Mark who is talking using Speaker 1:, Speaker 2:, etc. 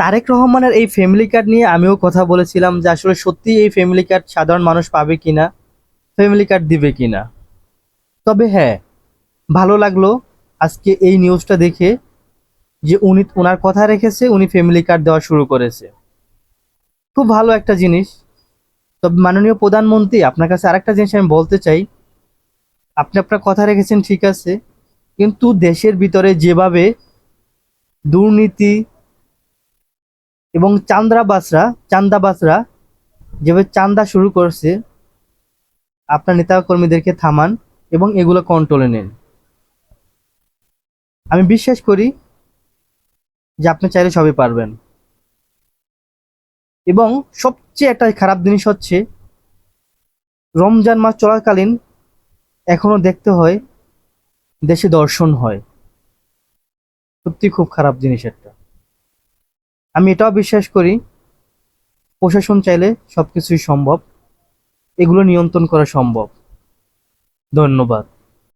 Speaker 1: তারেক রহমানের এই family card নিয়ে আমিও কথা বলেছিলাম যে আসলে সত্যি এই ফ্যামিলি কার্ড সাধারণ মানুষ পাবে কিনা, ফ্যামিলি কার্ড দিবে কিনা। তবে হ্যাঁ, ভালো লাগলো আজকে এই নিউজটা দেখে যে উনি ওনার কথা রেখেছে, উনি ফ্যামিলি কার্ড দেওয়া শুরু করেছে। খুব ভালো একটা জিনিস। তবে মাননীয় প্রধানমন্ত্রী, আপনার কাছে আরেকটা জিনিস আমি বলতে চাই। আপনি আপনার কথা রেখেছেন ঠিক আছে, কিন্তু দেশের ভিতরে যেভাবে দুর্নীতি এবং চান্দাবাজরা যেভাবে চান্দা শুরু করছে, আপনার নেতা কর্মীদেরকে থামান এবং এগুলো কন্ট্রোলে নেন। আমি বিশ্বাস করি যে আপনি চাইলে সবই পারবেন। এবং সবচেয়ে একটা খারাপ জিনিস হচ্ছে, রমজান মাস চলাকালীন এখনো দেখতে হয় দেশে দর্শন হয়। সত্যি খুব খারাপ জিনিস একটা। আমি এটাও বিশ্বাস করি প্রশাসন চাইলে সবকিছুই সম্ভব, এগুলো নিয়ন্ত্রণ করা সম্ভব। ধন্যবাদ।